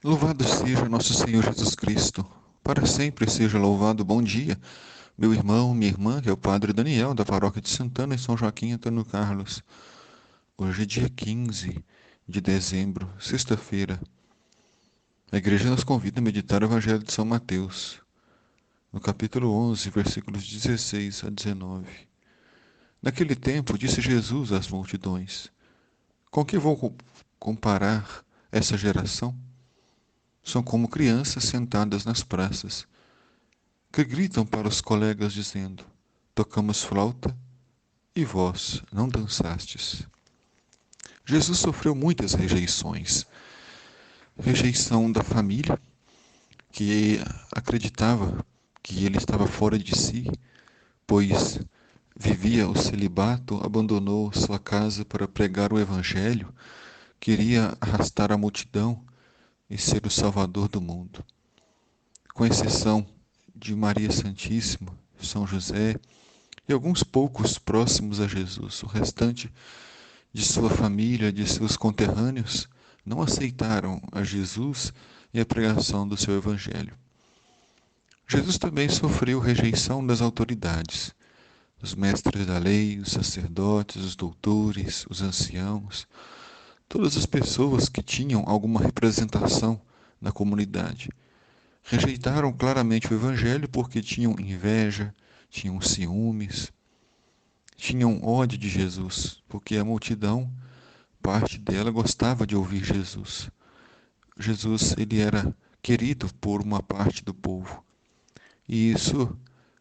Louvado seja nosso Senhor Jesus Cristo. Para sempre seja louvado. Bom dia, meu irmão, minha irmã, que é o Padre Daniel, da Paróquia de Santana, em São Joaquim, Antônio Carlos. Hoje é dia 15 de dezembro, sexta-feira. A igreja nos convida a meditar o Evangelho de São Mateus, no capítulo 11, versículos 16 a 19. Naquele tempo, disse Jesus às multidões: Com que vou comparar essa geração? São como crianças sentadas nas praças, que gritam para os colegas dizendo: Tocamos flauta e vós não dançastes. Jesus sofreu muitas rejeições. Rejeição da família, que acreditava que ele estava fora de si, pois vivia o celibato, abandonou sua casa para pregar o evangelho, queria arrastar a multidão e ser o salvador do mundo. Com exceção de Maria Santíssima, São José e alguns poucos próximos a Jesus, o restante de sua família, de seus conterrâneos, não aceitaram a Jesus e a pregação do seu evangelho. Jesus também sofreu rejeição das autoridades, os mestres da lei, os sacerdotes, os doutores, os anciãos, todas as pessoas que tinham alguma representação na comunidade. Rejeitaram claramente o evangelho porque tinham inveja, tinham ciúmes, tinham ódio de Jesus, porque a multidão, parte dela, gostava de ouvir Jesus. Jesus, ele era querido por uma parte do povo, e isso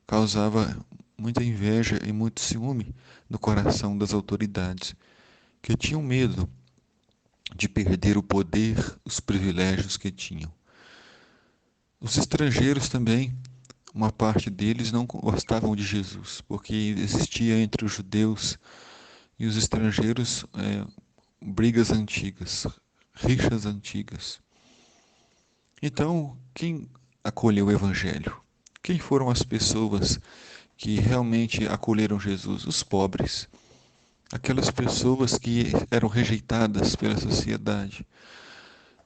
causava muita inveja e muito ciúme no coração das autoridades, que tinham medo de perder o poder, os privilégios que tinham. Os estrangeiros também, uma parte deles não gostavam de Jesus, porque existia entre os judeus e os estrangeiros brigas antigas, rixas antigas. Então, quem acolheu o Evangelho? Quem foram as pessoas que realmente acolheram Jesus? Os pobres, aquelas pessoas que eram rejeitadas pela sociedade.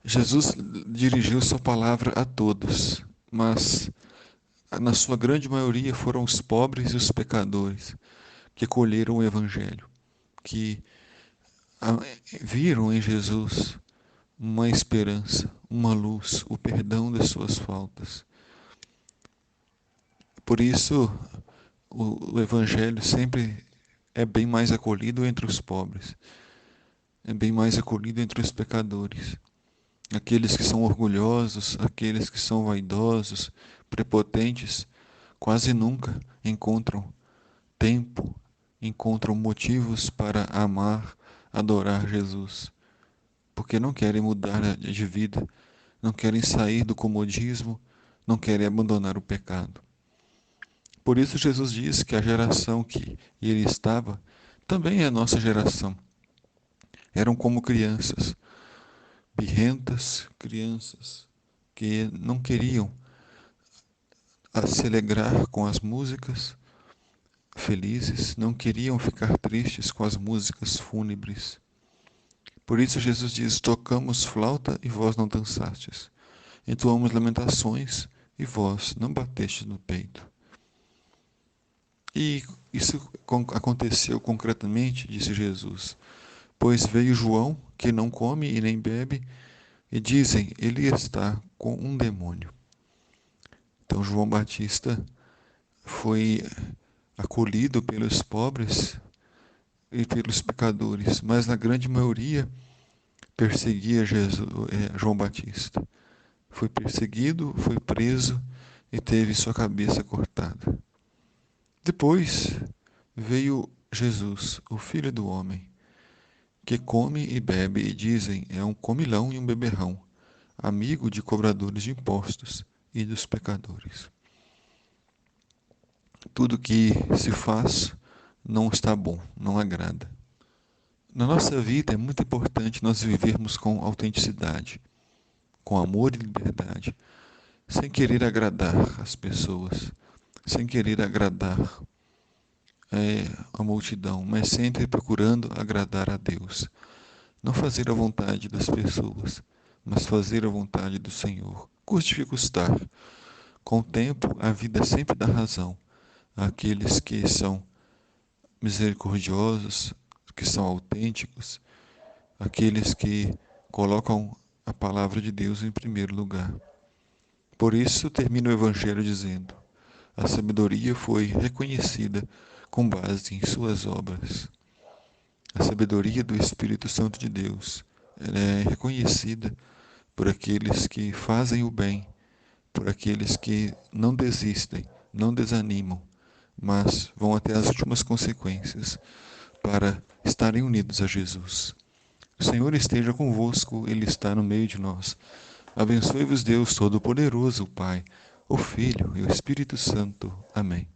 Jesus dirigiu sua palavra a todos, mas na sua grande maioria foram os pobres e os pecadores que acolheram o Evangelho, que viram em Jesus uma esperança, uma luz, o perdão das suas faltas. Por isso, o Evangelho sempre é bem mais acolhido entre os pobres, é bem mais acolhido entre os pecadores. Aqueles que são orgulhosos, aqueles que são vaidosos, prepotentes, quase nunca encontram tempo, encontram motivos para amar, adorar Jesus, porque não querem mudar de vida, não querem sair do comodismo, não querem abandonar o pecado. Por isso Jesus diz que a geração que ele estava também é a nossa geração. Eram como crianças, birrentas crianças, que não queriam se alegrar com as músicas felizes, não queriam ficar tristes com as músicas fúnebres. Por isso Jesus diz: Tocamos flauta e vós não dançastes. Entoamos lamentações e vós não batestes no peito. E isso aconteceu concretamente, disse Jesus, pois veio João, que não come e nem bebe, e dizem, ele está com um demônio. Então João Batista foi acolhido pelos pobres e pelos pecadores, mas na grande maioria perseguia João Batista. Foi perseguido, foi preso e teve sua cabeça cortada. Depois veio Jesus, o Filho do Homem, que come e bebe e dizem é um comilão e um beberrão, amigo de cobradores de impostos e dos pecadores. Tudo que se faz não está bom, não agrada. Na nossa vida é muito importante nós vivermos com autenticidade, com amor e liberdade, sem querer agradar as pessoas, sem querer agradar a multidão, mas sempre procurando agradar a Deus. Não fazer a vontade das pessoas, mas fazer a vontade do Senhor, custe que custar. Com o tempo, a vida sempre dá razão àqueles que são misericordiosos, que são autênticos, aqueles que colocam a palavra de Deus em primeiro lugar. Por isso, termina o Evangelho dizendo: a sabedoria foi reconhecida com base em suas obras. A sabedoria do Espírito Santo de Deus, ela é reconhecida por aqueles que fazem o bem, por aqueles que não desistem, não desanimam, mas vão até as últimas consequências para estarem unidos a Jesus. O Senhor esteja convosco, Ele está no meio de nós. Abençoe-vos Deus Todo-Poderoso, o Pai, o Filho e o Espírito Santo. Amém.